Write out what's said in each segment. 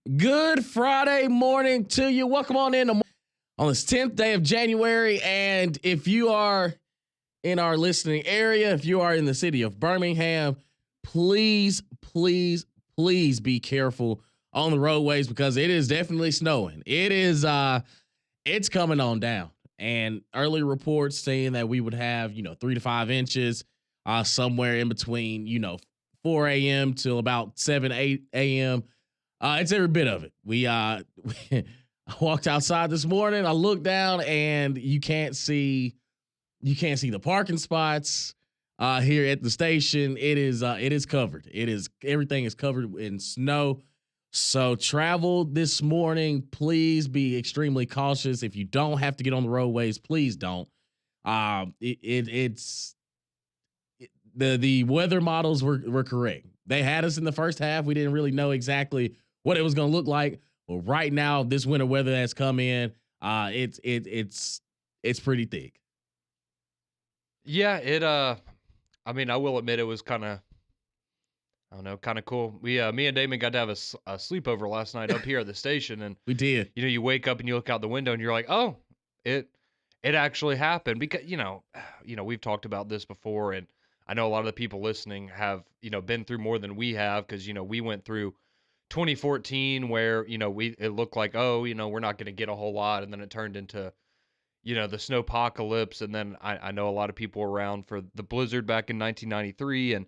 Good Friday morning to you. Welcome on in on this 10th day of January. And if you are in our listening area, if you are in the city of Birmingham, please be careful on the roadways because it is definitely snowing. It's coming on down. And early reports saying that we would have, 3 to 5 inches somewhere in between, 4 a.m. till about 7, 8 a.m. It's every bit of it. I walked outside this morning. I looked down and you can't see the parking spots here at the station. It is covered. Everything is covered in snow. So travel this morning, please be extremely cautious. If you don't have to get on the roadways, please don't. The weather models were correct. They had us in the first half. We didn't really know exactly what it was going to look like. But right now, this winter weather that's come in, it's pretty thick. Yeah, I mean, I will admit it was kind of cool. Me and Damon got to have a sleepover last night up here at the station, and we did. You wake up and you look out the window and you're like, oh, it actually happened because we've talked about this before, and I know a lot of the people listening have been through more than we have because we went through 2014 where it looked like we're not going to get a whole lot, and then it turned into the snowpocalypse, and then I know a lot of people around for the blizzard back in 1993, and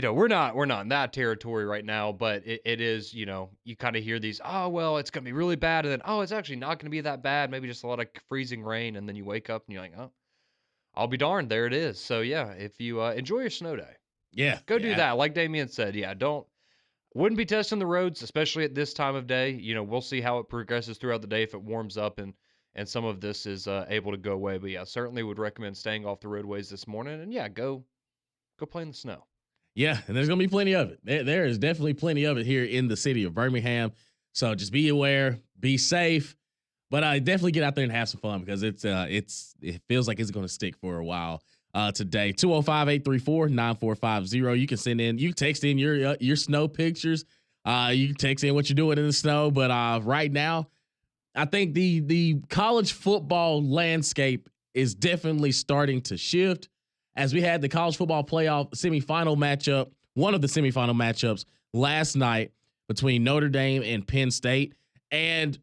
we're not in that territory right now, but it is you kind of hear these, oh well, it's gonna be really bad, and then oh, it's actually not gonna be that bad, maybe just a lot of freezing rain, and then you wake up and you're like, oh, I'll be darned, there it is. So yeah, if you enjoy your snow day, go do that. Like Damien said, wouldn't be testing the roads, especially at this time of day. We'll see how it progresses throughout the day if it warms up and some of this is able to go away. But yeah, certainly would recommend staying off the roadways this morning. And yeah, go play in the snow. Yeah, and there's going to be plenty of it. There is definitely plenty of it here in the city of Birmingham. So just be aware, be safe. But definitely get out there and have some fun because it feels like it's going to stick for a while. Today, 205-834-9450. You can text in your snow pictures. You can text in what you're doing in the snow. But right now, I think the college football landscape is definitely starting to shift as we had the college football playoff semifinal matchup, one of the semifinal matchups last night between Notre Dame and Penn State. And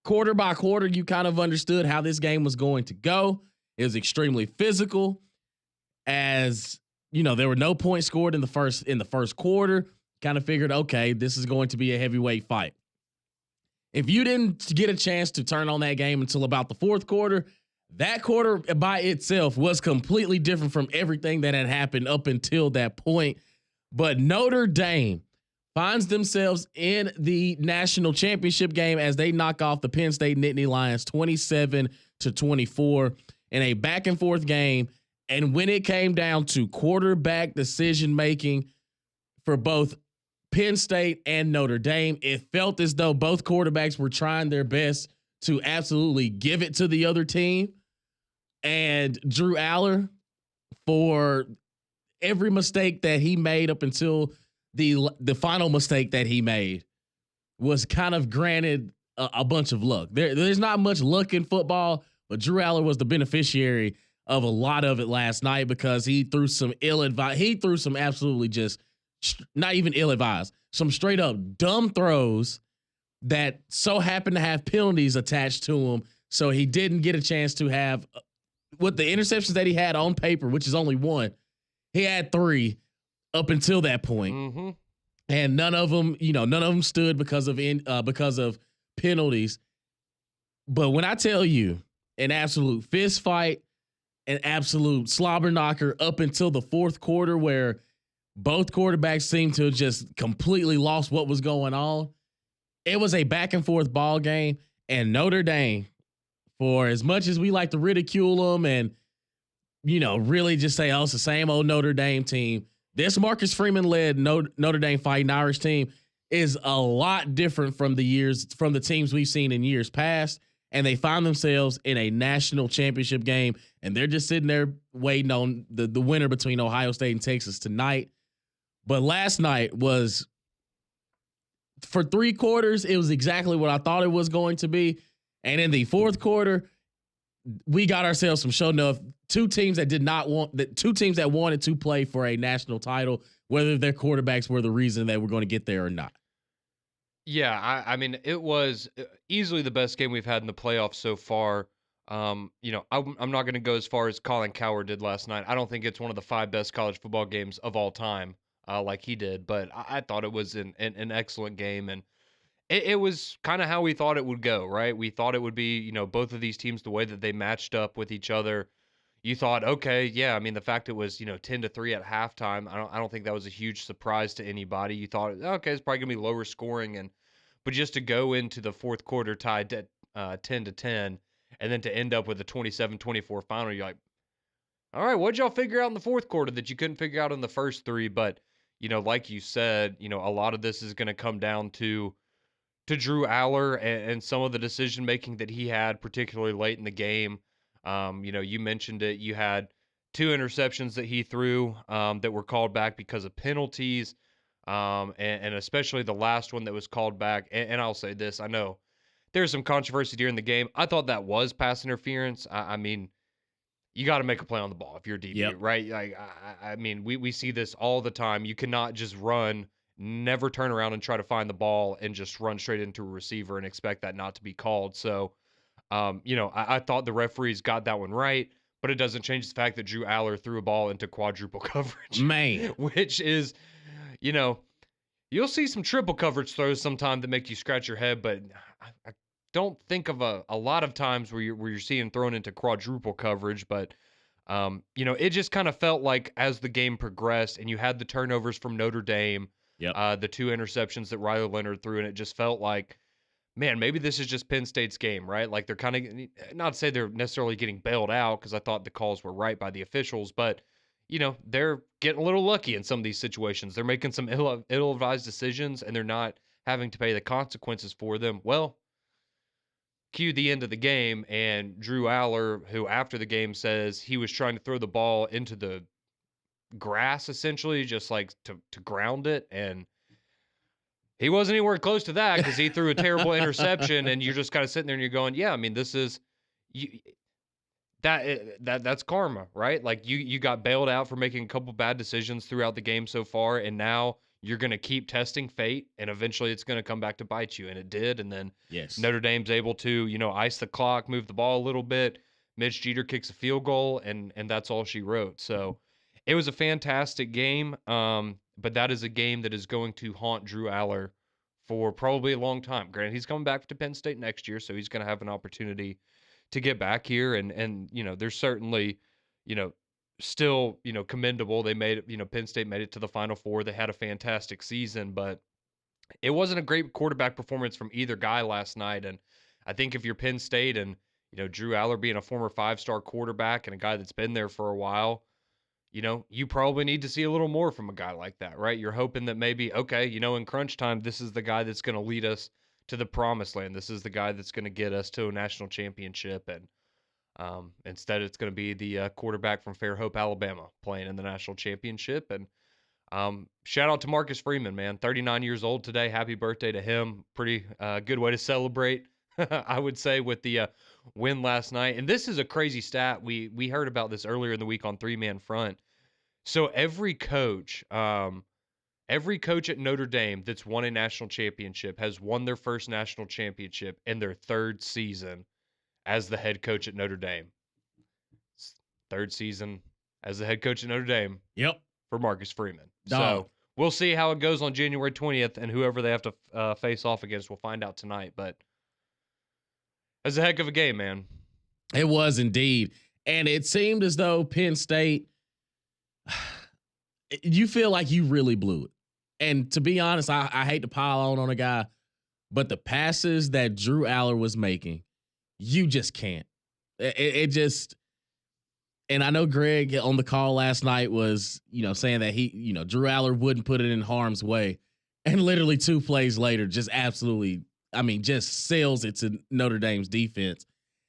quarter by quarter, you kind of understood how this game was going to go. It was extremely physical, as there were no points scored in the first quarter. Kind of figured, okay, this is going to be a heavyweight fight. If you didn't get a chance to turn on that game until about the fourth quarter, that quarter by itself was completely different from everything that had happened up until that point. But Notre Dame finds themselves in the national championship game as they knock off the Penn State Nittany Lions 27-24 in a back and forth game. And when it came down to quarterback decision making for both Penn State and Notre Dame, it felt as though both quarterbacks were trying their best to absolutely give it to the other team. And Drew Aller, for every mistake that he made up until the final mistake that he made, was kind of granted a bunch of luck. There's not much luck in football, but Drew Aller was the beneficiary of a lot of it last night because he threw some ill-advised. He threw some absolutely just not even ill-advised, some straight up dumb throws that so happened to have penalties attached to him. So he didn't get a chance to have, with the interceptions that he had on paper, which is only one, he had 3 up until that point. Mm-hmm. And none of them stood because of penalties. But when I tell you an absolute fist fight, an absolute slobber knocker up until the fourth quarter where both quarterbacks seemed to have just completely lost what was going on, it was a back and forth ball game. And Notre Dame, for as much as we like to ridicule them and, really just say, oh, it's the same old Notre Dame team, this Marcus Freeman-led Notre Dame Fighting Irish team is a lot different from the teams we've seen in years past. And they find themselves in a national championship game, and they're just sitting there waiting on the winner between Ohio State and Texas tonight. But last night was for 3 quarters, it was exactly what I thought it was going to be. And in the fourth quarter, we got ourselves some show enough. Two teams that wanted to play for a national title, whether their quarterbacks were the reason they were going to get there or not. Yeah, I mean, it was easily the best game we've had in the playoffs so far. I'm not going to go as far as Colin Cowherd did last night. I don't think it's one of the 5 best college football games of all time, like he did. But I thought it was an excellent game, and it was kind of how we thought it would go, right? We thought it would be, both of these teams, the way that they matched up with each other. You thought, okay, yeah. I mean, the fact it was 10-3 at halftime, I don't think that was a huge surprise to anybody. You thought, okay, it's probably gonna be lower scoring, but just to go into the fourth quarter tied at 10-10, and then to end up with a 27-24 final, you're like, all right, what'd y'all figure out in the fourth quarter that you couldn't figure out in the first 3? But like you said, a lot of this is going to come down to Drew Aller and some of the decision making that he had, particularly late in the game. You mentioned it. You had 2 interceptions that he threw that were called back because of penalties, and especially the last one that was called back. And I'll say this: I know there's some controversy during the game. I thought that was pass interference. I mean, you got to make a play on the ball if you're DB, Yep. right? Like, I mean, we see this all the time. You cannot just run, never turn around and try to find the ball and just run straight into a receiver and expect that not to be called. So, I thought the referees got that one right, but it doesn't change the fact that Drew Aller threw a ball into quadruple coverage, Man. which is, you'll see some triple coverage throws sometime that make you scratch your head, but I don't think of a lot of times where you're seeing thrown into quadruple coverage. But it just kind of felt like as the game progressed and you had the turnovers from Notre Dame, the 2 interceptions that Riley Leonard threw, and it just felt like, man, maybe this is just Penn State's game, right? Like they're kind of, not to say they're necessarily getting bailed out, because I thought the calls were right by the officials, but they're getting a little lucky in some of these situations. They're making some ill-advised decisions, and they're not having to pay the consequences for them. Well, cue the end of the game, and Drew Aller, who after the game says he was trying to throw the ball into the grass, essentially, just like to ground it, and he wasn't anywhere close to that because he threw a terrible interception, and you're just kind of sitting there and you're going, yeah, I mean, this is that's karma, right? Like you got bailed out for making a couple bad decisions throughout the game so far, and now you're going to keep testing fate, and eventually it's going to come back to bite you, and it did. And then Notre Dame's able to, ice the clock, move the ball a little bit. Mitch Jeter kicks a field goal, and that's all she wrote. So it was a fantastic game, but that is a game that is going to haunt Drew Aller for probably a long time. Granted, he's coming back to Penn State next year, so he's going to have an opportunity to get back here, and there's certainly, still, commendable. They made it, Penn State made it to the Final Four. They had a fantastic season, but it wasn't a great quarterback performance from either guy last night. And I think if you're Penn State and, Drew Aller being a former 5-star quarterback and a guy that's been there for a while, you probably need to see a little more from a guy like that, right? You're hoping that maybe, okay, in crunch time, this is the guy that's going to lead us to the promised land. This is the guy that's going to get us to a national championship. And instead, it's going to be the quarterback from Fairhope, Alabama, playing in the national championship. And shout out to Marcus Freeman, man, 39 years old today. Happy birthday to him. Pretty good way to celebrate, I would say, with the win last night. And this is a crazy stat. We heard about this earlier in the week on 3-Man Front. So every coach at Notre Dame that's won a national championship has won their first national championship in their 3rd season as the head coach at Notre Dame. 3rd season as the head coach at Notre Dame. Yep. For Marcus Freeman. Dog. So we'll see how it goes on January 20th, and whoever they have to face off against, we'll find out tonight. But it's a heck of a game, man. It was indeed. And it seemed as though Penn State, you feel like you really blew it. And to be honest, I hate to pile on a guy, but the passes that Drew Aller was making, you just can't. It just, and I know Greg on the call last night was, saying that he, Drew Aller wouldn't put it in harm's way. And literally 2 plays later, just absolutely, just sails it to Notre Dame's defense.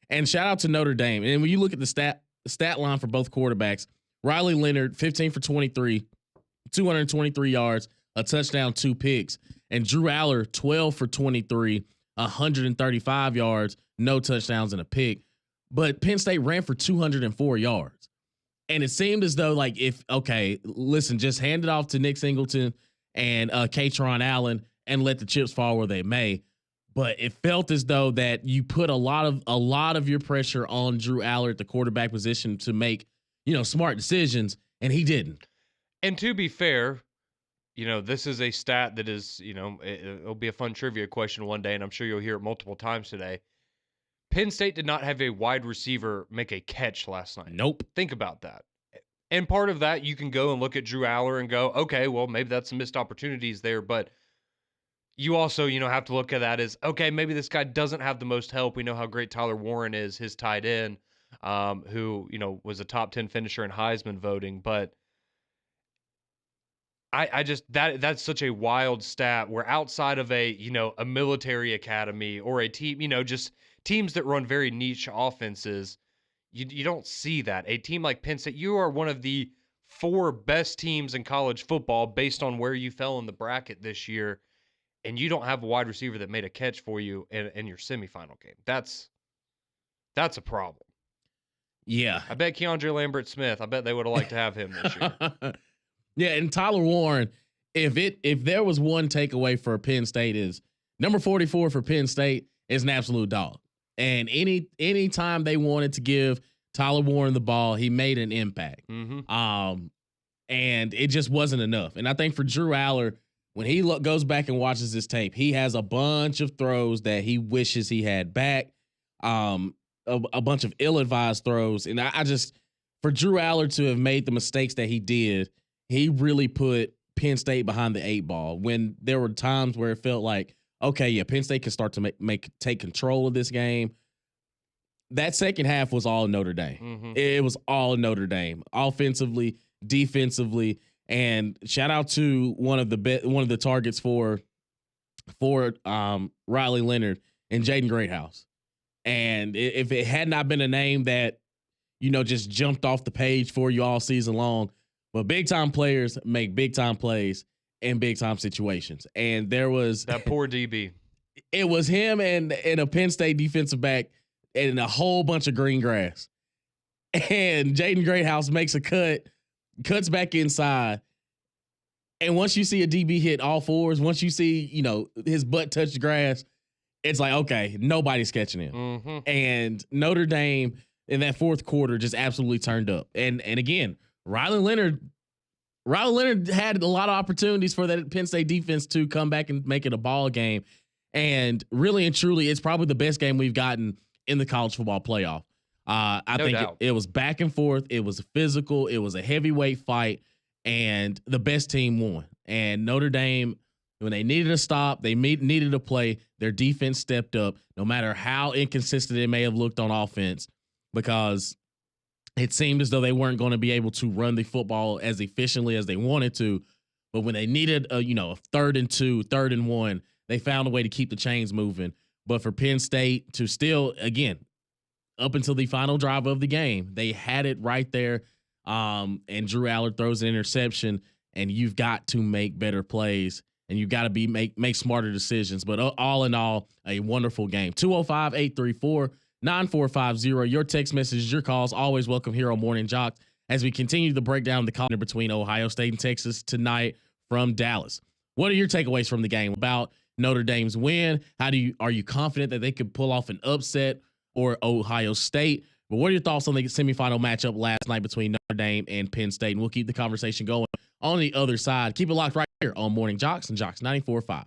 And shout out to Notre Dame. And when you look at the stat line for both quarterbacks, Riley Leonard, 15 for 23, 223 yards, a touchdown, 2 picks. And Drew Aller, 12 for 23, 135 yards, no touchdowns and a pick. But Penn State ran for 204 yards. And it seemed as though, like, listen, just hand it off to Nick Singleton and Katron Allen and let the chips fall where they may. But it felt as though that you put a lot of your pressure on Drew Aller at the quarterback position to make, smart decisions, and he didn't. And to be fair, this is a stat that is, it'll be a fun trivia question one day, and I'm sure you'll hear it multiple times today. Penn State did not have a wide receiver make a catch last night. Nope. Think about that. And part of that, you can go and look at Drew Aller and go, okay, well, maybe that's some missed opportunities there. But you also, have to look at that as, okay, maybe this guy doesn't have the most help. We know how great Tyler Warren is, his tight end, who, was a top 10 finisher in Heisman voting. But I just that's such a wild stat where outside of a military academy or a team, just teams that run very niche offenses, you don't see that. A team like Penn State, you are one of the 4 best teams in college football based on where you fell in the bracket this year, and you don't have a wide receiver that made a catch for you in your semifinal game. That's a problem. Yeah. I bet Keandre Lambert-Smith, I bet they would have liked to have him this year. Yeah, and Tyler Warren, if there was one takeaway for Penn State, is number 44 for Penn State is an absolute dog. And any time they wanted to give Tyler Warren the ball, he made an impact. Mm-hmm. And it just wasn't enough. And I think for Drew Aller, when he goes back and watches this tape, he has a bunch of throws that he wishes he had back, a bunch of ill-advised throws. And I just, for Drew Aller to have made the mistakes that he did, he really put Penn State behind the 8 ball when there were times where it felt like, okay, yeah, Penn State can start to take control of this game. That second half was all Notre Dame. Mm-hmm. It was all Notre Dame, offensively, defensively, and shout out to one of the targets for Riley Leonard and Jaden Greathouse. And if it had not been a name that just jumped off the page for you all season long, but big time players make big time plays in big time situations. And there was that poor DB. It was him and a Penn State defensive back and a whole bunch of green grass. And Jaden Greathouse makes a cuts back inside. And once you see a DB hit all fours, once you see, his butt touch the grass, it's like, okay, nobody's catching him. Mm-hmm. And Notre Dame in that fourth quarter just absolutely turned up. And again, Riley Leonard had a lot of opportunities for that Penn State defense to come back and make it a ball game. And really and truly, it's probably the best game we've gotten in the college football playoff. I think it was back and forth. It was physical. It was a heavyweight fight, and the best team won. And Notre Dame, when they needed a stop, they needed a play, their defense stepped up, no matter how inconsistent it may have looked on offense, because it seemed as though they weren't going to be able to run the football as efficiently as they wanted to. But when they needed a 3rd and 2, 3rd and 1, they found a way to keep the chains moving. But for Penn State to still, again, up until the final drive of the game, they had it right there. And Drew Aller throws an interception, and you've got to make better plays, and you've got to make smarter decisions. But all in all, a wonderful game. 205-834-9450. Your text messages, your calls, always welcome here on Morning Jock as we continue to break down the collision between Ohio State and Texas tonight from Dallas. What are your takeaways from the game about Notre Dame's win? Are you confident that they could pull off an upset or Ohio State? But what are your thoughts on the semifinal matchup last night between Notre Dame and Penn State? And we'll keep the conversation going on the other side. Keep it locked right here on Morning Jocks and Jocks 94.5.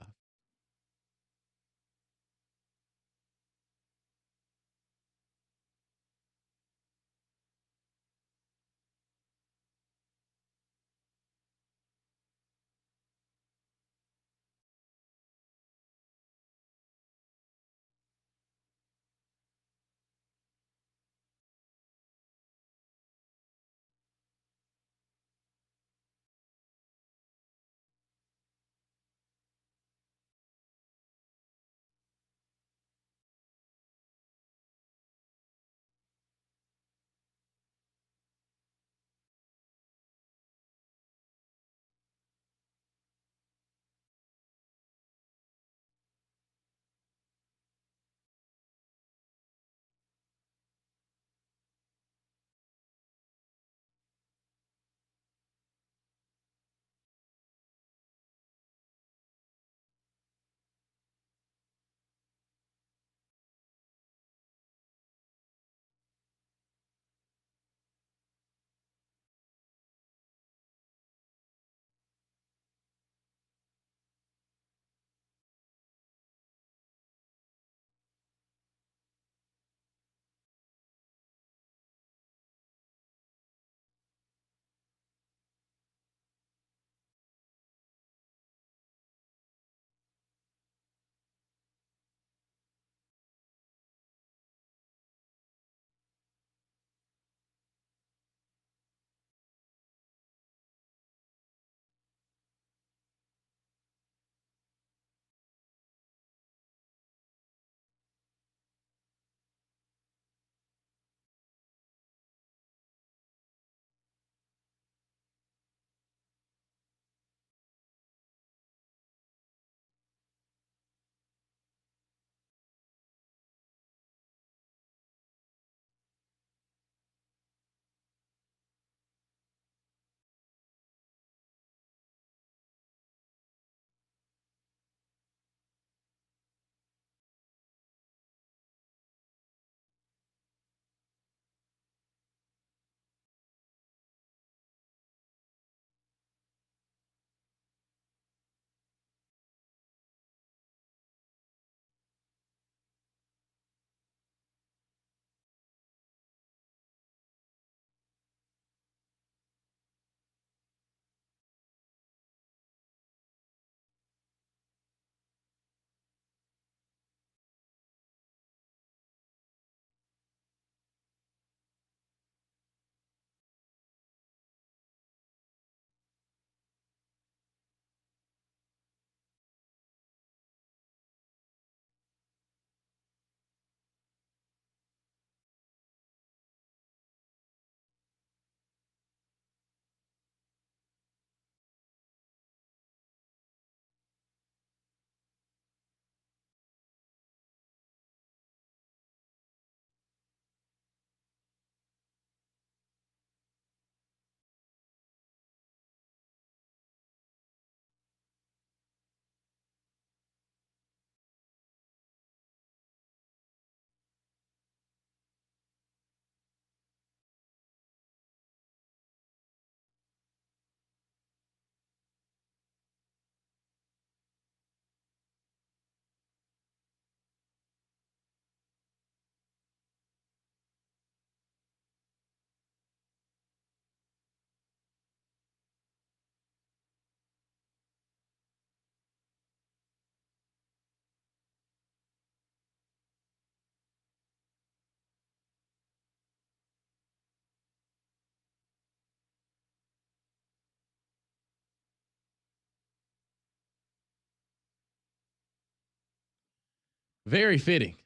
Very fitting.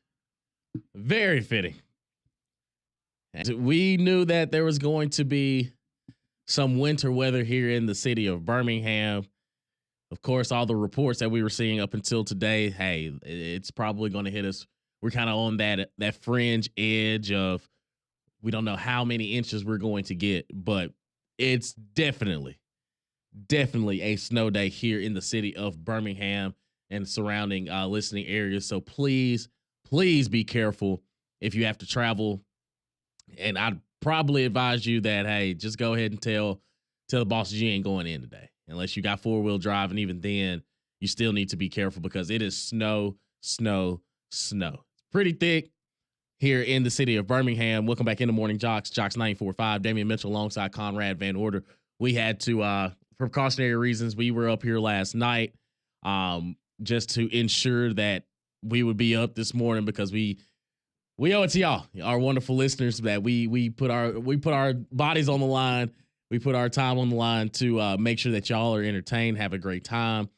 Very fitting. We knew that there was going to be some winter weather here in the city of Birmingham. Of course, all the reports that we were seeing up until today, hey, it's probably going to hit us. We're kind of on that fringe edge of we don't know how many inches we're going to get, but it's definitely a snow day here in the city of Birmingham and surrounding listening areas. So please be careful if you have to travel. And I'd probably advise you that, hey, just go ahead and tell the bosses you ain't going in today unless you got 4-wheel drive. And even then, you still need to be careful because it is snow. It's pretty thick here in the city of Birmingham. Welcome back in the morning, JOX 94.5. Damian Mitchell alongside Conrad Van Order. We had to, for precautionary reasons, we were up here last night just to ensure that we would be up this morning because we owe it to y'all, our wonderful listeners, that we put our bodies on the line. We put our time on the line to make sure that y'all are entertained, have a great time,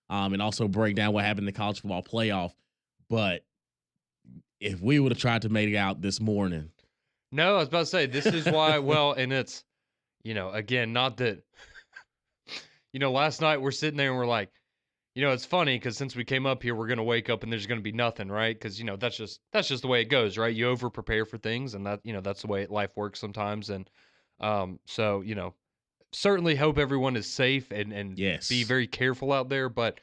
and also break down what happened in the college football playoff. But if we would have tried to make it out this morning. No, I was about to say, this is why, well, and it's, again, not that, last night we're sitting there and we're like, it's funny because since we came up here, we're going to wake up and there's going to be nothing, right? Because, that's just the way it goes, right? You over prepare for things and that, that's the way life works sometimes. And so, certainly hope everyone is safe and yes, be very careful out there. But,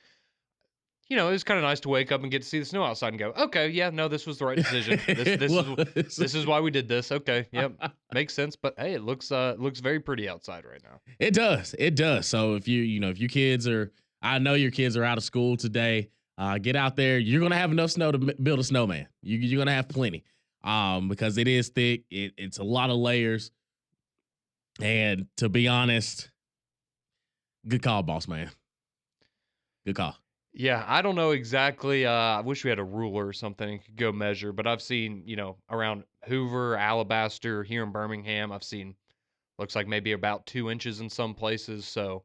it was kind of nice to wake up and get to see the snow outside and go, okay, yeah, no, this was the right decision. This is why we did this. Okay, yep, makes sense. But hey, it looks very pretty outside right now. It does. So if if your kids are, I know your kids are out of school today, get out there. You're gonna have enough snow to build a snowman. You're gonna have plenty, because it is thick. It's a lot of layers, and to be honest, good call, boss man. Good call. Yeah, I don't know exactly. I wish we had a ruler or something and could go measure, but I've seen, around Hoover, Alabaster, here in Birmingham, I've seen, looks like maybe about 2 inches in some places. So,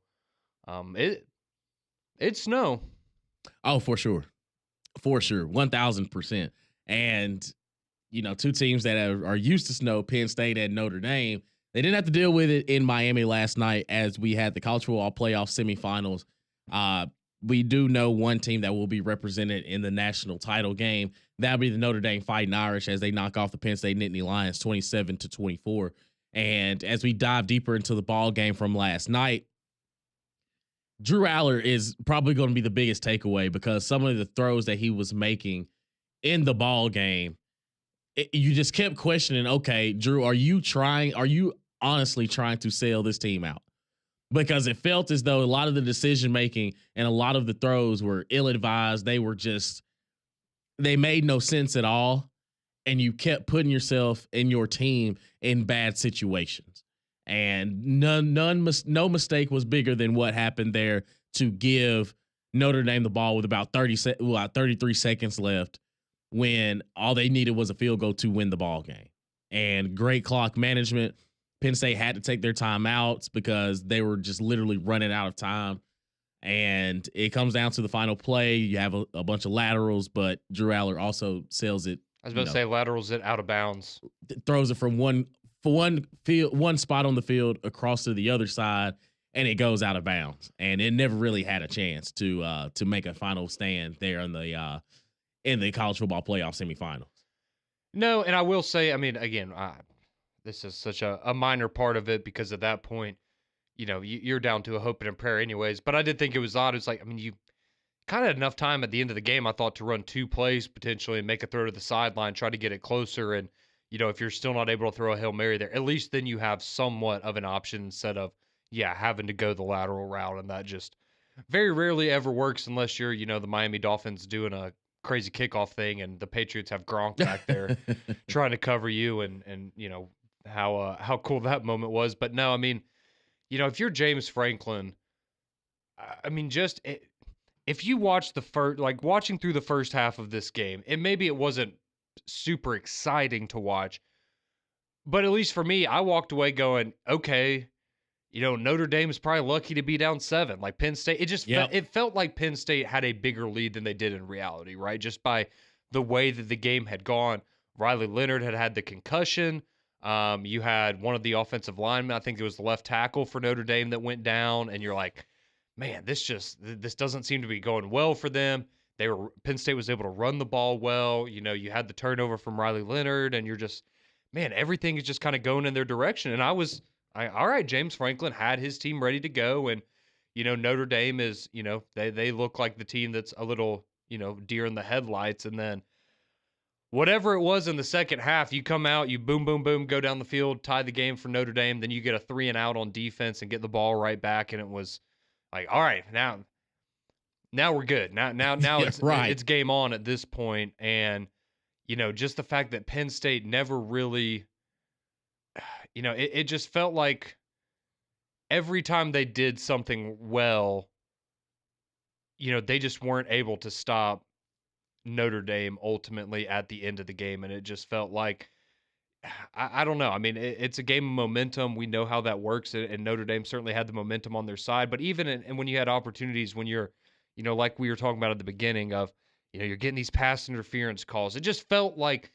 it's snow. Oh, for sure. 1,000%. And, two teams that are used to snow, Penn State and Notre Dame, they didn't have to deal with it in Miami last night as we had the college football playoff semifinals. We do know one team that will be represented in the national title game. That'll be the Notre Dame Fighting Irish as they knock off the Penn State Nittany Lions 27-24. And as we dive deeper into the ball game from last night, Drew Aller is probably going to be the biggest takeaway because some of the throws that he was making in the ball game, you just kept questioning, okay, Drew, are you honestly trying to sell this team out? Because it felt as though a lot of the decision making and a lot of the throws were ill-advised. They made no sense at all. And you kept putting yourself and your team in bad situations. And no mistake was bigger than what happened there to give Notre Dame the ball with about 33 seconds left when all they needed was a field goal to win the ball game. And great clock management. Penn State had to take their timeouts because they were just literally running out of time. And it comes down to the final play. You have a bunch of laterals, but Drew Aller also sells it. I was about to say laterals it out of bounds. Throws it from one spot on the field across to the other side, and it goes out of bounds. And it never really had a chance to make a final stand there in the college football playoff semifinals. No, and I will say, I mean, again, this is such a minor part of it because at that point, you're down to a hope and a prayer anyways. But I did think it was odd. It's like, I mean, you kind of had enough time at the end of the game, I thought, to run 2 plays potentially and make a throw to the sideline, try to get it closer. And, if you're still not able to throw a Hail Mary there, at least then you have somewhat of an option instead of, having to go the lateral route. And that just very rarely ever works unless you're, the Miami Dolphins doing a crazy kickoff thing and the Patriots have Gronk back there trying to cover you and how cool that moment was. But no, I mean, if you're James Franklin, I mean, if you watch watching through the first half of this game, and maybe it wasn't super exciting to watch, but at least for me, I walked away going, okay, Notre Dame is probably lucky to be down 7. Like Penn State, it felt like Penn State had a bigger lead than they did in reality, right? Just by the way that the game had gone. Riley Leonard had the concussion. You had one of the offensive linemen, I think it was the left tackle for Notre Dame, that went down, and you're like, man, this doesn't seem to be going well for them. Penn State was able to run the ball well. You had the turnover from Riley Leonard, and you're just, man, everything is just kind of going in their direction. And all right, James Franklin had his team ready to go, and Notre Dame is, they look like the team that's a little, deer in the headlights, and then whatever it was in the second half, you come out, you boom, boom, boom, go down the field, tie the game for Notre Dame, then you get a 3-and-out on defense and get the ball right back, and it was like, all right, now we're good. Now it's right. it's game on at this point, and just the fact that Penn State never really, it just felt like every time they did something well, they just weren't able to stop Notre Dame ultimately at the end of the game, and it just felt like, I don't know. I mean, it's a game of momentum. We know how that works, and Notre Dame certainly had the momentum on their side. But even and when you had opportunities, when you're, like we were talking about at the beginning of, you're getting these pass interference calls. It just felt like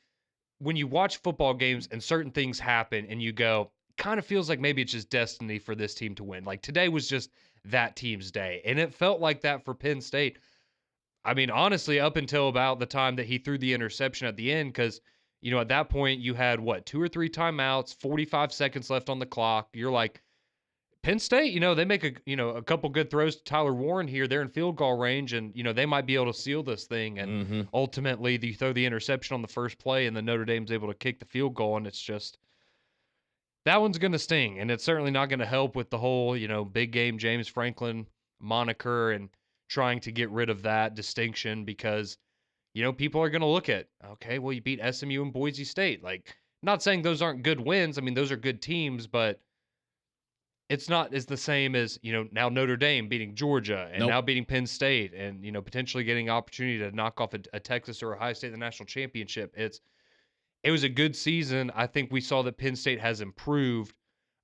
when you watch football games and certain things happen, and you go, kind of feels like maybe it's just destiny for this team to win. Like today was just that team's day, and it felt like that for Penn State. I mean, honestly, up until about the time that he threw the interception at the end, because, at that point you had, 2 or 3 timeouts, 45 seconds left on the clock. You're like, Penn State, they make a couple good throws to Tyler Warren here. They're in field goal range, and, they might be able to seal this thing. And ultimately, you throw the interception on the first play, and then Notre Dame's able to kick the field goal, and it's just, that one's going to sting. And it's certainly not going to help with the whole, big game James Franklin moniker and trying to get rid of that distinction, because people are going to look at, okay, well, you beat SMU and Boise State. Like, not saying those aren't good wins. I mean, those are good teams, but it's not as the same as, now Notre Dame beating Georgia and now beating Penn State and, potentially getting an opportunity to knock off a Texas or Ohio State in the national championship. It was a good season. I think we saw that Penn State has improved,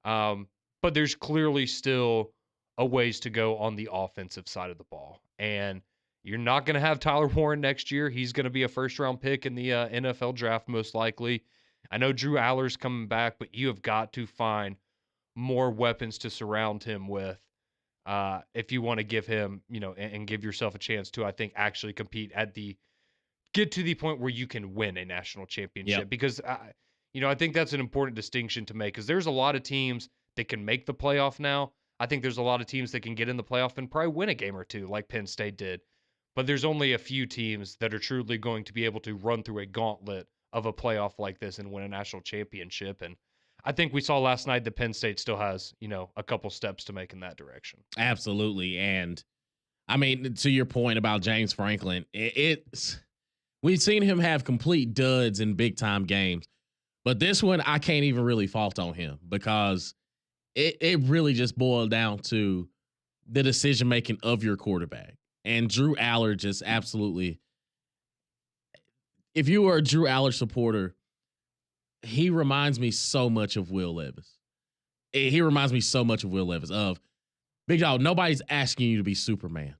but there's clearly still a ways to go on the offensive side of the ball. And you're not going to have Tyler Warren next year. He's going to be a first-round pick in the NFL draft most likely. I know Drew Aller's coming back, but you have got to find more weapons to surround him with if you want to give him, and give yourself a chance to, I think, actually get to the point where you can win a national championship. Yep. Because, I think that's an important distinction to make, because there's a lot of teams that can make the playoff now. I think there's a lot of teams that can get in the playoff and probably win a game or two like Penn State did. But there's only a few teams that are truly going to be able to run through a gauntlet of a playoff like this and win a national championship. And I think we saw last night that Penn State still has, a couple steps to make in that direction. Absolutely. And I mean, to your point about James Franklin, we've seen him have complete duds in big time games, but this one I can't even really fault on him, because it really just boiled down to the decision making of your quarterback. And Drew Aller just absolutely, if you are a Drew Aller supporter, he reminds me so much of Will Levis. He reminds me so much of Will Levis. Of, big dog, nobody's asking you to be Superman.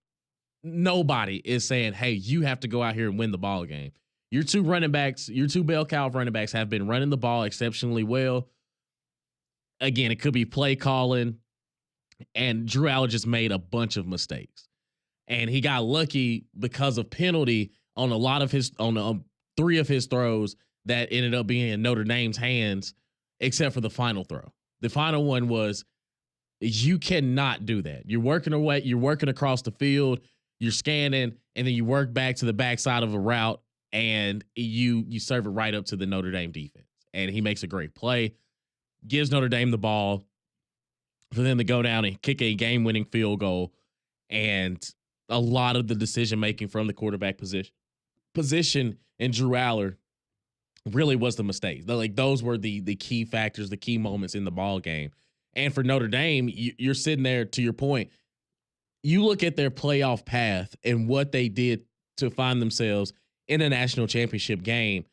Nobody is saying, hey, you have to go out here and win the ball game. Your two bell cow running backs have been running the ball exceptionally well. Again, it could be play calling, and Drew Aller just made a bunch of mistakes. And he got lucky because of penalty on on 3 of his throws that ended up being in Notre Dame's hands, except for the final throw. The final one was, you cannot do that. You're working away, you're working across the field, you're scanning, and then you work back to the backside of a route, and you serve it right up to the Notre Dame defense. And he makes a great play, gives Notre Dame the ball for them to go down and kick a game-winning field goal. And a lot of the decision-making from the quarterback position in Drew Aller really was the mistake. Like, those were the key factors, the key moments in the ball game. And for Notre Dame, you're sitting there, to your point, you look at their playoff path and what they did to find themselves in a national championship game.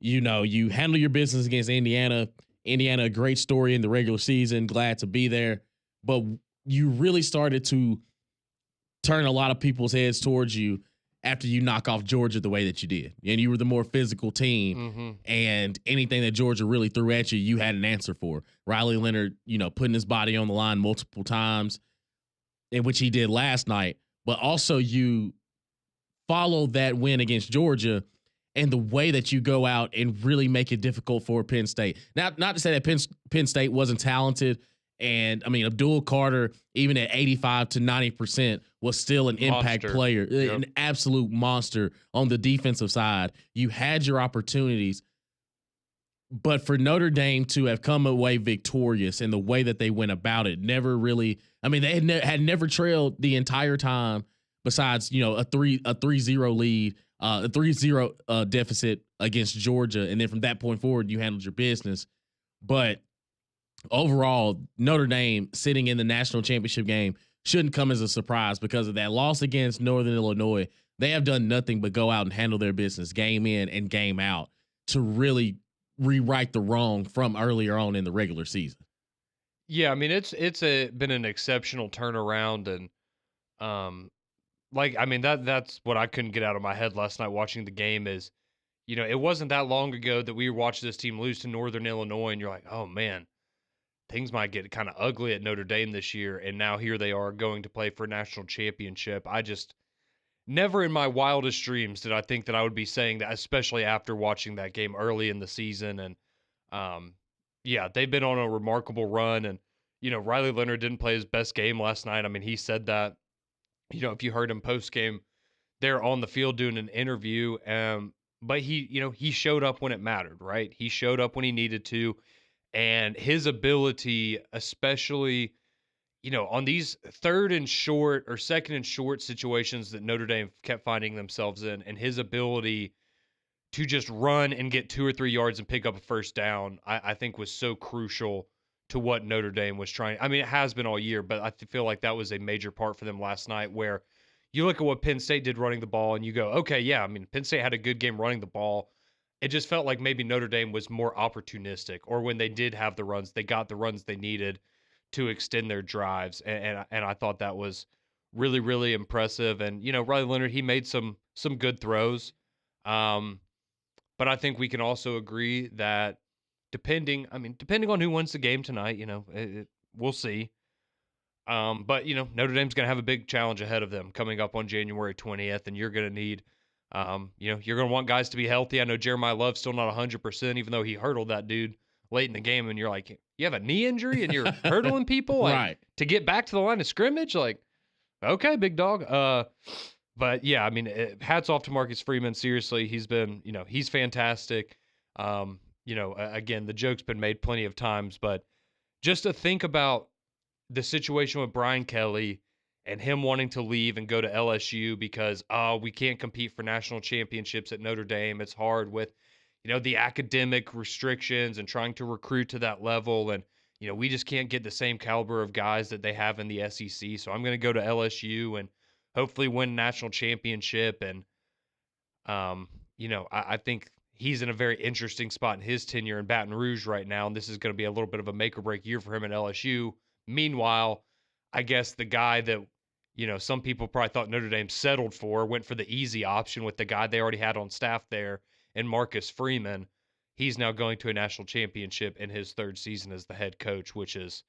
You handle your business against Indiana. Indiana, a great story in the regular season, glad to be there. But you really started to turn a lot of people's heads towards you after you knock off Georgia the way that you did. And you were the more physical team. Mm-hmm. And anything that Georgia really threw at you, you had an answer for. Riley Leonard, putting his body on the line multiple times, in which he did last night. But also you follow that win against Georgia and the way that you go out and really make it difficult for Penn State. Now, not to say that Penn State wasn't talented. And I mean, Abdul Carter, even at 85 to 90%, was still an impact player, an absolute monster on the defensive side. You had your opportunities, but for Notre Dame to have come away victorious in the way that they went about it, never really, I mean, they had never trailed the entire time besides, a 3-0 lead, a 3-0 deficit against Georgia. And then from that point forward, you handled your business. But overall, Notre Dame sitting in the national championship game shouldn't come as a surprise because of that loss against Northern Illinois. They have done nothing but go out and handle their business game in and game out to really rewrite the wrong from earlier on in the regular season. Yeah, I mean, it's been an exceptional turnaround, and that's what I couldn't get out of my head last night watching the game is, it wasn't that long ago that we watched this team lose to Northern Illinois, and you're like, oh man, things might get kind of ugly at Notre Dame this year, and now here they are going to play for a national championship. I just never in my wildest dreams did I think that I would be saying that, especially after watching that game early in the season. And yeah, they've been on a remarkable run, and Riley Leonard didn't play his best game last night. I mean, he said that, if you heard him post game there on the field doing an interview, but he showed up when it mattered, right? He showed up when he needed to. And his ability, especially, on these third and short or second and short situations that Notre Dame kept finding themselves in, and his ability to just run and get 2 or 3 yards and pick up a first down, I think was so crucial to what Notre Dame was trying. I mean, it has been all year, but I feel like that was a major part for them last night, where you look at what Penn State did running the ball and you go, okay, yeah, I mean, Penn State had a good game running the ball. It just felt like maybe Notre Dame was more opportunistic, or when they did have the runs, they got the runs they needed to extend their drives. And I thought that was really, really impressive. And, Riley Leonard, he made some good throws. But I think we can also agree that depending on who wins the game tonight, we'll see. But, Notre Dame's going to have a big challenge ahead of them coming up on January 20th, and you're going to need you're going to want guys to be healthy. I know Jeremiah Love's still not 100%, even though he hurdled that dude late in the game. And you're like, you have a knee injury and you're hurdling people right to get back to the line of scrimmage? Like, okay, big dog. But yeah, I mean, hats off to Marcus Freeman. Seriously, he's been, he's fantastic. Again, the joke's been made plenty of times, but just to think about the situation with Brian Kelly and him wanting to leave and go to LSU because, we can't compete for national championships at Notre Dame. It's hard with, the academic restrictions and trying to recruit to that level. And, we just can't get the same caliber of guys that they have in the SEC. So I'm going to go to LSU and hopefully win a national championship. And, I think he's in a very interesting spot in his tenure in Baton Rouge right now. And this is going to be a little bit of a make or break year for him at LSU. Meanwhile, I guess the guy that, some people probably thought Notre Dame settled for, went for the easy option with the guy they already had on staff there, and Marcus Freeman. He's now going to a national championship in his third season as the head coach, which is,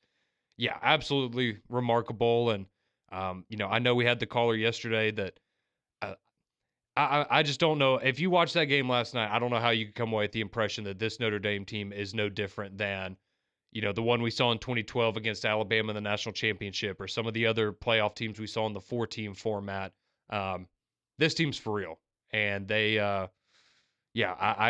yeah, absolutely remarkable. And, I know we had the caller yesterday that I just don't know. If you watched that game last night, I don't know how you could come away with the impression that this Notre Dame team is no different than the one we saw in 2012 against Alabama in the national championship, or some of the other playoff teams we saw in the 4-team format. This team's for real. And they, I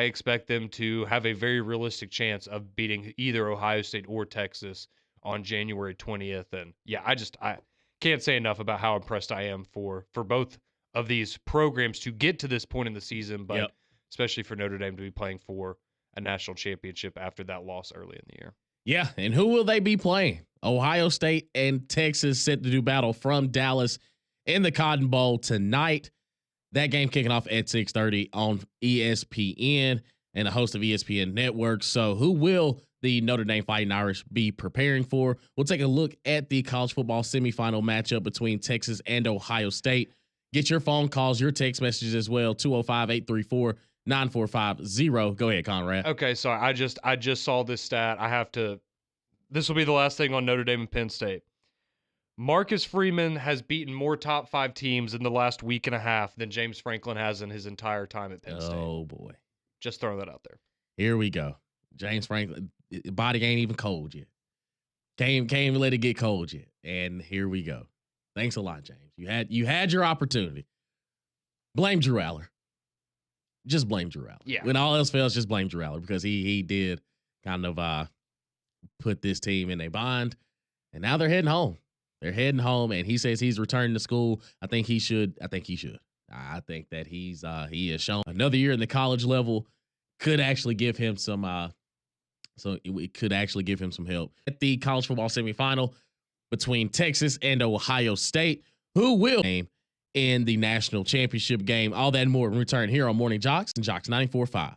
expect them to have a very realistic chance of beating either Ohio State or Texas on January 20th. And yeah, I can't say enough about how impressed I am for both of these programs to get to this point in the season, but especially for Notre Dame to be playing for a national championship after that loss early in the year. Yeah, and who will they be playing? Ohio State and Texas set to do battle from Dallas in the Cotton Bowl tonight. That game kicking off at 6:30 on ESPN and a host of ESPN networks. So who will the Notre Dame Fighting Irish be preparing for? We'll take a look at the college football semifinal matchup between Texas and Ohio State. Get your phone calls, your text messages as well. 205-834-9450. Go ahead, Conrad. Okay, sorry. I just saw this stat. This will be the last thing on Notre Dame and Penn State. Marcus Freeman has beaten more top 5 teams in the last week and a half than James Franklin has in his entire time at Penn State. Oh, boy. Just throwing that out there. Here we go. James Franklin, body ain't even cold yet. Can't even let it get cold yet. And here we go. Thanks a lot, James. You had your opportunity. Blame Drew Aller. Just blame Drew Aller. Yeah. When all else fails, just blame Drew Aller because he did kind of put this team in a bind. And now they're heading home. They're heading home, and he says he's returning to school. I think he should. I think that he has shown another year in the college level could actually give him some. So it could actually give him some help at the college football semifinal between Texas and Ohio State. Who will name in the national championship game? All that and more when we return here on Morning JOX and JOX 94.5.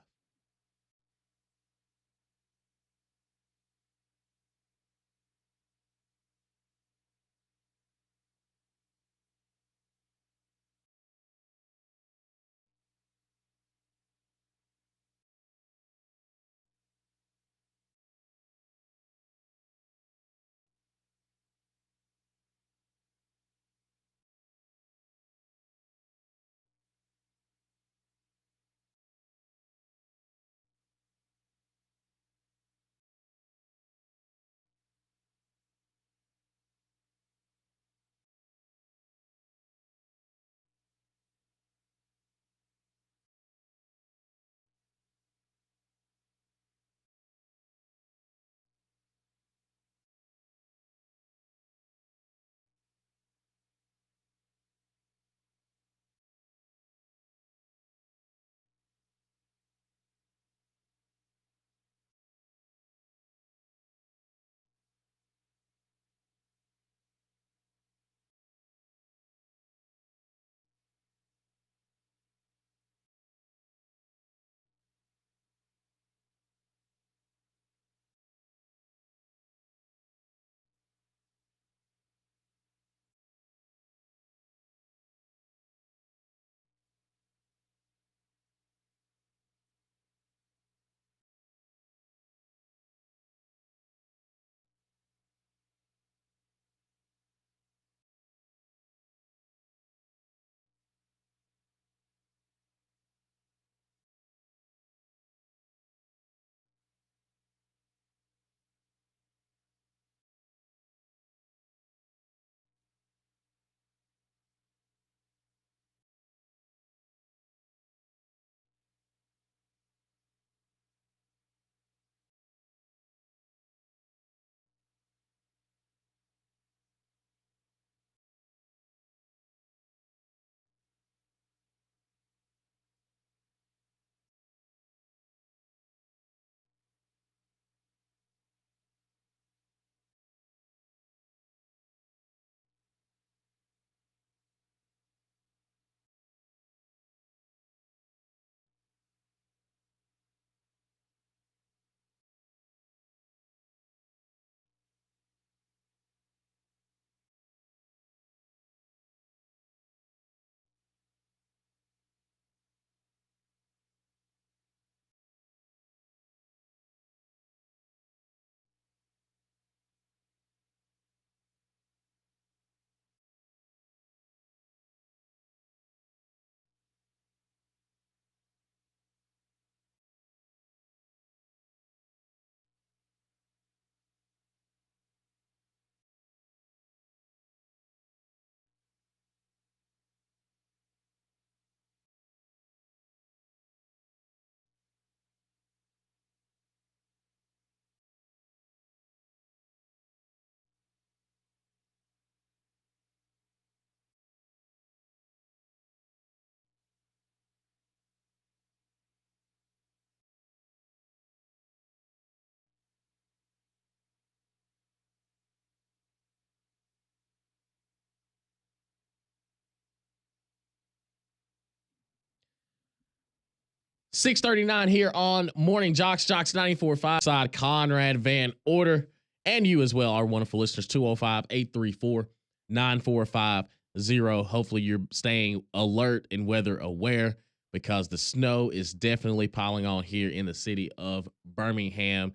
.639 here on Morning JOX, JOX 94.5. Side Conrad Van Order, and you as well, our wonderful listeners, 205-834-9450. 0. Hopefully you're staying alert and weather aware because the snow is definitely piling on here in the city of Birmingham.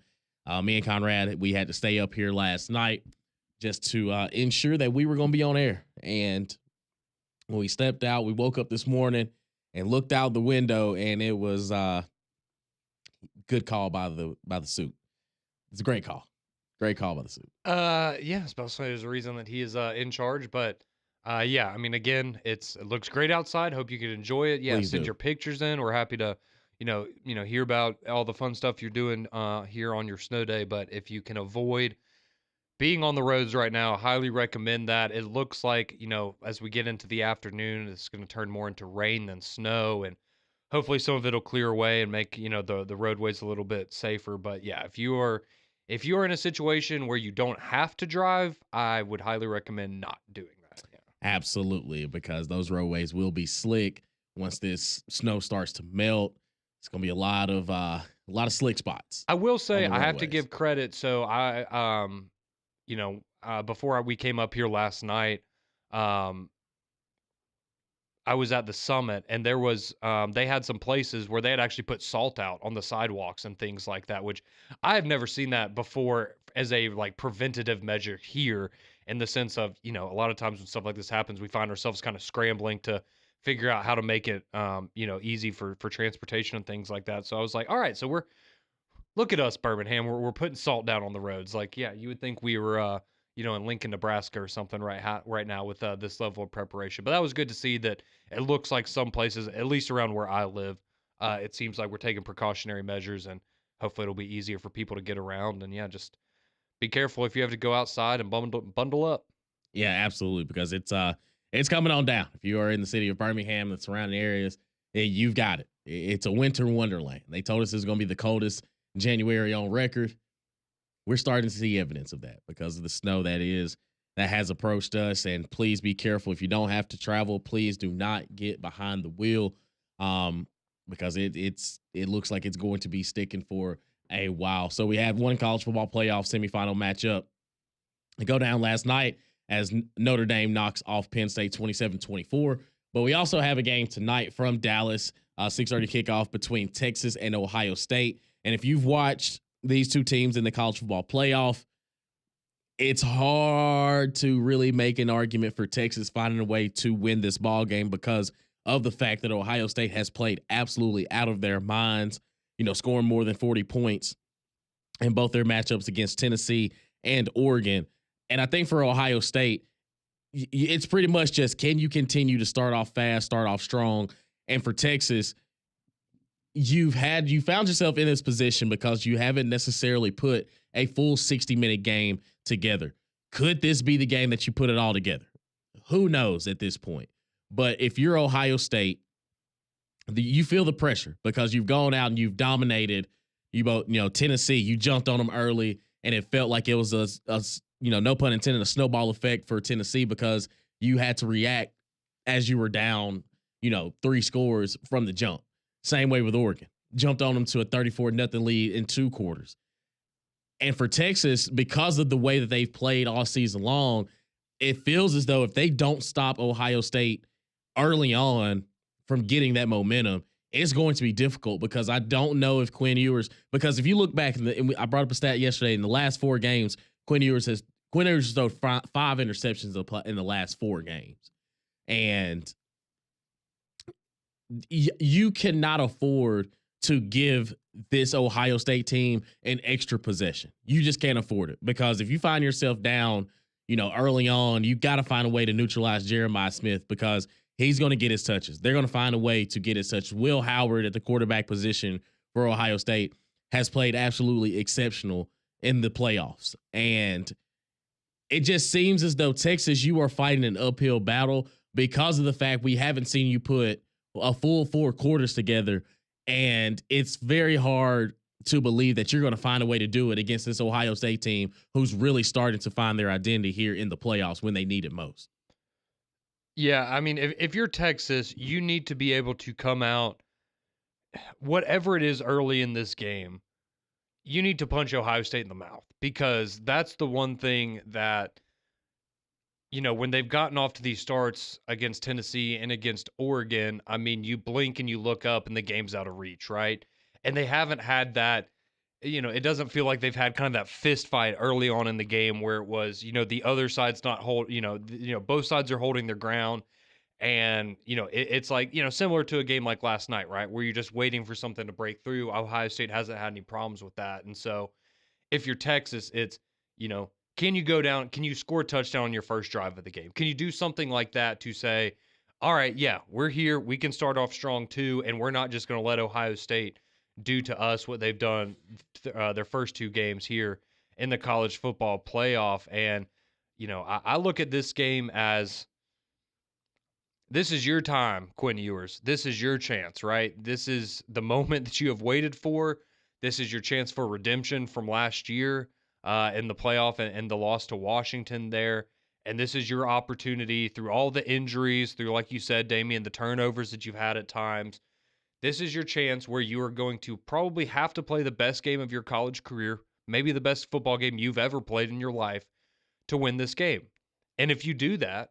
Me and Conrad, we had to stay up here last night just to ensure that we were going to be on air. And when we stepped out, we woke up this morning and looked out the window, and it was good call by the suit. It's a great call. Great call by the suit. Yeah, especially there's a reason that he is in charge. But yeah, I mean, again, it looks great outside. Hope you can enjoy it. Yeah, Please send do. your pictures in. We're happy to, hear about all the fun stuff you're doing here on your snow day. But if you can avoid being on the roads right now, I highly recommend that. It looks like, as we get into the afternoon, it's going to turn more into rain than snow, and hopefully some of it'll clear away and make, the roadways a little bit safer. But yeah, if you're in a situation where you don't have to drive, I would highly recommend not doing that. Yeah. Absolutely, because those roadways will be slick once this snow starts to melt. It's gonna be a lot of slick spots I will on say the I have to roadways. give credit. So before we came up here last night, um, I was at the summit, and there was they had some places where they had actually put salt out on the sidewalks and things like that, which I have never seen that before as a like preventative measure here, in the sense of, a lot of times when stuff like this happens, we find ourselves kind of scrambling to figure out how to make it easy for transportation and things like that. So I was like, all right, so look at us, Birmingham. We're putting salt down on the roads. Like, yeah, you would think we were, in Lincoln, Nebraska or something right now with this level of preparation. But that was good to see that it looks like some places, at least around where I live, it seems like we're taking precautionary measures, and hopefully it'll be easier for people to get around. And yeah, just be careful if you have to go outside and bundle up. Yeah, absolutely, because it's coming on down. If you are in the city of Birmingham and the surrounding areas, you've got it. It's a winter wonderland. They told us it's gonna be the coldest January on record. We're starting to see evidence of that because of the snow that has approached us. And please be careful if you don't have to travel. Please do not get behind the wheel, um, because it looks like it's going to be sticking for a while. So we had one college football playoff semifinal matchup go down last night as Notre Dame knocks off Penn State 27-24. But we also have a game tonight from Dallas, 6:30 kickoff between Texas and Ohio State. And if you've watched these two teams in the college football playoff, it's hard to really make an argument for Texas finding a way to win this ball game because of the fact that Ohio State has played absolutely out of their minds, scoring more than 40 points in both their matchups against Tennessee and Oregon. And I think for Ohio State, it's pretty much just, can you continue to start off fast, start off strong? And for Texas, you found yourself in this position because you haven't necessarily put a full 60-minute game together. Could this be the game that you put it all together? Who knows at this point? But if you're Ohio State, you feel the pressure because you've gone out and you've dominated. Tennessee, you jumped on them early, and it felt like it was a no pun intended, a snowball effect for Tennessee because you had to react as you were down, 3 scores from the jump. Same way with Oregon. Jumped on them to a 34-0 lead in 2 quarters. And for Texas, because of the way that they've played all season long, it feels as though if they don't stop Ohio State early on from getting that momentum, it's going to be difficult because I don't know if Quinn Ewers, because if you look back, I brought up a stat yesterday, in the last 4 games, Quinn Ewers has thrown 5 interceptions in the last 4 games. And you cannot afford to give this Ohio State team an extra possession. You just can't afford it because if you find yourself down, early on, you got to find a way to neutralize Jeremiah Smith because he's going to get his touches. They're going to find a way to get his touches. Will Howard at the quarterback position for Ohio State has played absolutely exceptional in the playoffs. And it just seems as though Texas, you are fighting an uphill battle because of the fact we haven't seen you put a full 4 quarters together. And it's very hard to believe that you're going to find a way to do it against this Ohio State team who's really starting to find their identity here in the playoffs when they need it most. Yeah, I mean, if you're Texas, you need to be able to come out, whatever it is early in this game, you need to punch Ohio State in the mouth because that's the one thing that when they've gotten off to these starts against Tennessee and against Oregon, I mean, you blink and you look up and the game's out of reach, right? And they haven't had that, it doesn't feel like they've had kind of that fist fight early on in the game where it was, the other side's not both sides are holding their ground. And, it's like, similar to a game like last night, right? Where you're just waiting for something to break through. Ohio State hasn't had any problems with that. And so, if you're Texas, it's, you know, can you go down? Can you score a touchdown on your first drive of the game? Can you do something like that to say, all right, yeah, we're here. We can start off strong too. And we're not just going to let Ohio State do to us what they've done their first two games here in the college football playoff. And, I look at this game as this is your time, Quinn Ewers. This is your chance, right? This is the moment that you have waited for. This is your chance for redemption from last year in the playoff and the loss to Washington there. And this is your opportunity through all the injuries, through, like you said, Damian, the turnovers that you've had at times. This is your chance where you are going to probably have to play the best game of your college career, maybe the best football game you've ever played in your life to win this game. And if you do that,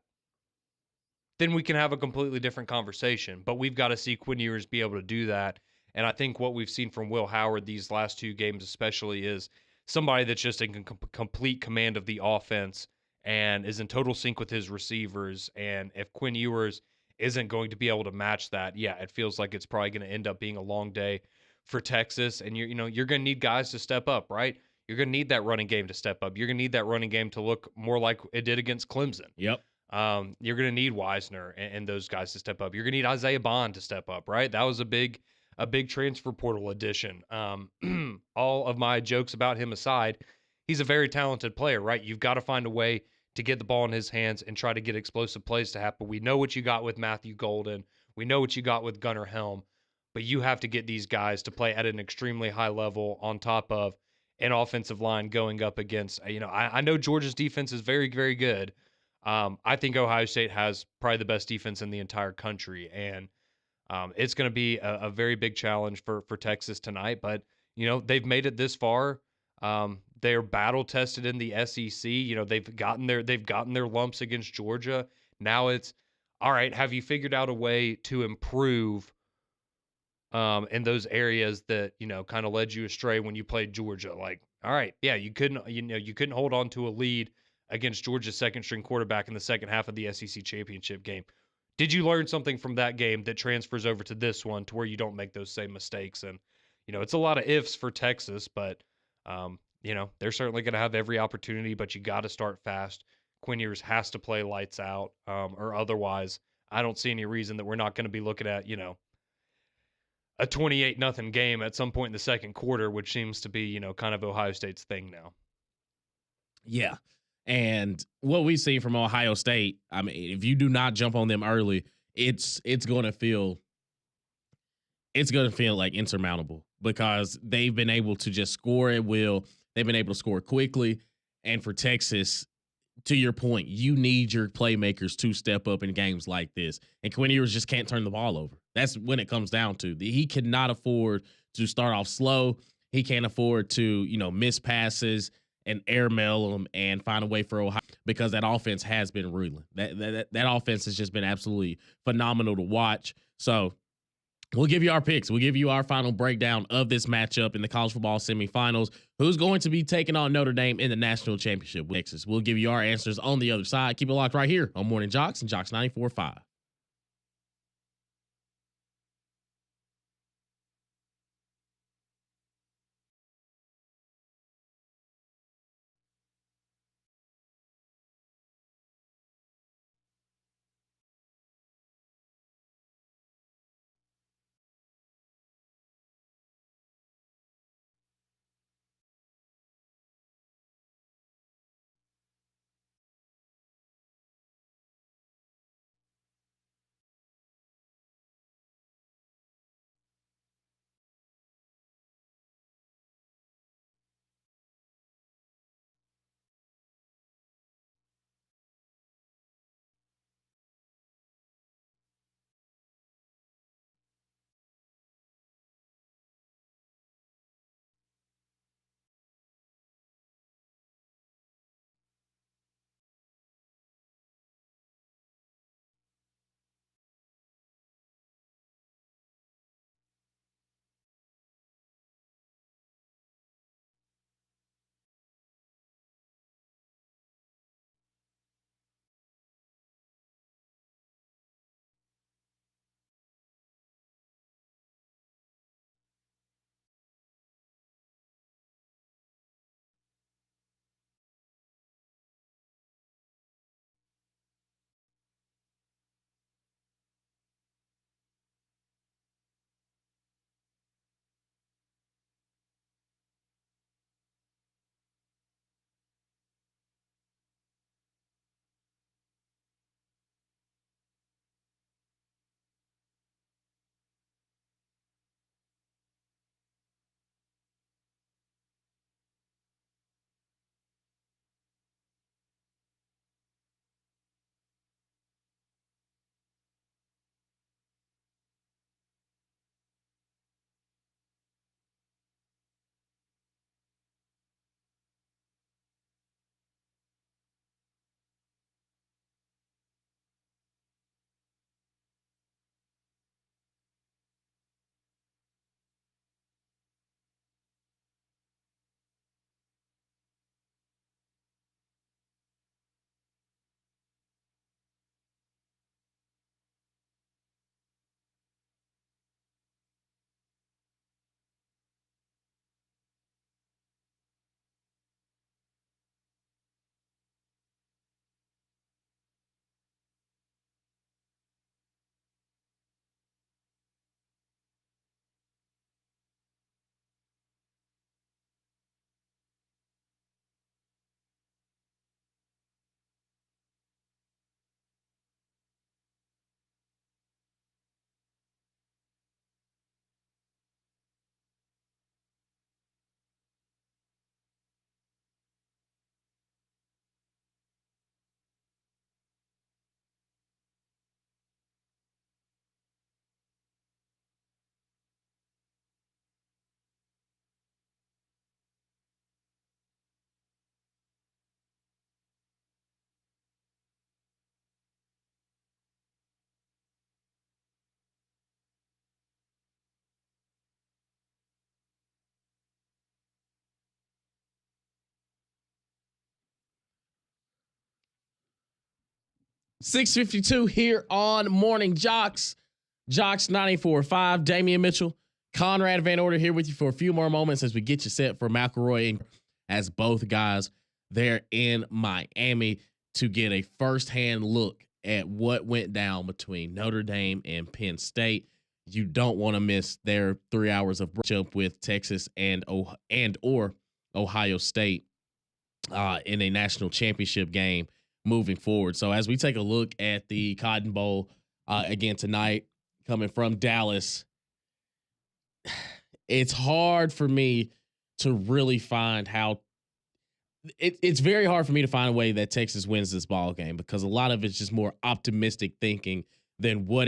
then we can have a completely different conversation. But we've got to see Quinn Ewers be able to do that. And I think what we've seen from Will Howard these last two games, especially, is somebody that's just in complete command of the offense and is in total sync with his receivers. And if Quinn Ewers isn't going to be able to match that, yeah, it feels like it's probably going to end up being a long day for Texas. And you're going to need guys to step up, right? You're going to need that running game to step up. You're going to need that running game to look more like it did against Clemson. Yep. You're going to need Wisner and those guys to step up. You're going to need Isaiah Bond to step up, right? That was a big transfer portal addition. All of my jokes about him aside, he's a very talented player, right? You've got to find a way to get the ball in his hands and try to get explosive plays to happen. We know what you got with Matthew Golden. We know what you got with Gunnar Helm, but you have to get these guys to play at an extremely high level on top of an offensive line going up against, I know Georgia's defense is very, very good. I think Ohio State has probably the best defense in the entire country, and it's going to be a very big challenge for Texas tonight. But they've made it this far. They're battle tested in the SEC. They've gotten their lumps against Georgia. Now it's all right. Have you figured out a way to improve in those areas that kind of led you astray when you played Georgia? Like, all right, yeah, you couldn't hold on to a lead against Georgia's second string quarterback in the second half of the SEC championship game. Did you learn something from that game that transfers over to this one to where you don't make those same mistakes? And it's a lot of ifs for Texas, but they're certainly going to have every opportunity. But you got to start fast. Quinn Ewers has to play lights out, or otherwise, I don't see any reason that we're not going to be looking at a 28-0 game at some point in the second quarter, which seems to be, kind of Ohio State's thing now. Yeah. And what we've seen from Ohio State, I mean, if you do not jump on them early, it's going to feel like insurmountable because they've been able to just score at will. They've been able to score quickly. And for Texas, to your point, you need your playmakers to step up in games like this. And Quinn Ewers just can't turn the ball over. That's when it comes down to. He cannot afford to start off slow. He can't afford to, miss passes and airmail them and find a way for Ohio because that offense has been ruling. That offense has just been absolutely phenomenal to watch. So we'll give you our picks. We'll give you our final breakdown of this matchup in the college football semifinals. Who's going to be taking on Notre Dame in the national championship with Texas? We'll give you our answers on the other side. Keep it locked right here on Morning JOX and JOX 94.5. 6:52 here on Morning JOX. JOX 94.5. Damian Mitchell, Conrad Van Order here with you for a few more moments as we get you set for McElroy and as both guys there in Miami to get a firsthand look at what went down between Notre Dame and Penn State. You don't want to miss their 3 hours of matchup with Texas and or Ohio State in a national championship game moving forward. So as we take a look at the Cotton Bowl again tonight, coming from Dallas, it's hard for me to really find how it's very hard for me to find a way that Texas wins this ball game because a lot of it's just more optimistic thinking than what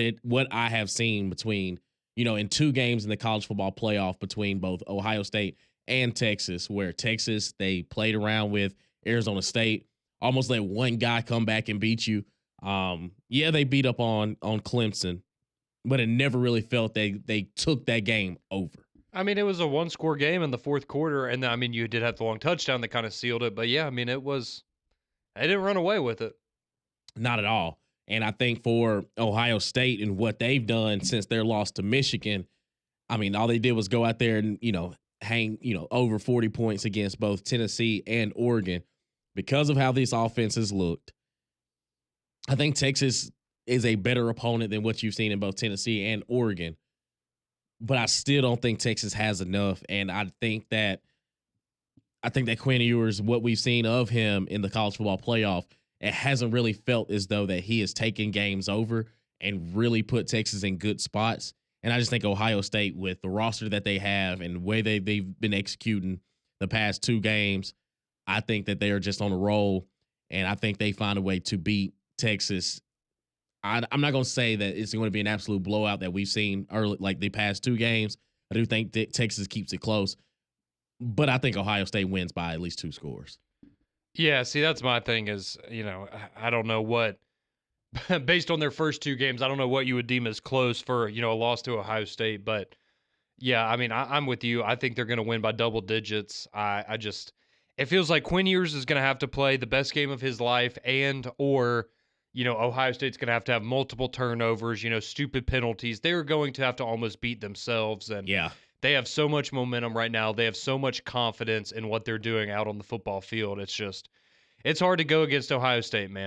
I have seen between, in two games in the college football playoff between both Ohio State and Texas, where Texas, they played around with Arizona State, almost let one guy come back and beat you. Yeah, they beat up on Clemson, but it never really felt they took that game over. I mean, it was a one-score game in the fourth quarter, and I mean, you did have the long touchdown that kind of sealed it. But yeah, I mean, they didn't run away with it. Not at all. And I think for Ohio State and what they've done since their loss to Michigan, I mean, all they did was go out there and, hang, over 40 points against both Tennessee and Oregon. Because of how these offenses looked, I think Texas is a better opponent than what you've seen in both Tennessee and Oregon. But I still don't think Texas has enough. And I think that Quinn Ewers, what we've seen of him in the college football playoff, it hasn't really felt as though that he has taken games over and really put Texas in good spots. And I just think Ohio State, with the roster that they have and the way they've been executing the past two games, I think that they are just on a roll. And I think they find a way to beat Texas. I'm not going to say that it's going to be an absolute blowout that we've seen early, like the past two games. I do think that Texas keeps it close, but I think Ohio State wins by at least 2 scores. Yeah, see, that's my thing is, I don't know what, based on their first two games, I don't know what you would deem as close for, a loss to Ohio State. But yeah, I mean, I'm with you. I think they're going to win by double digits. It feels like Quinn Ewers is going to have to play the best game of his life or Ohio State's going to have multiple turnovers, stupid penalties. They're going to have to almost beat themselves. And yeah, they have so much momentum right now. They have so much confidence in what they're doing out on the football field. It's hard to go against Ohio State, man.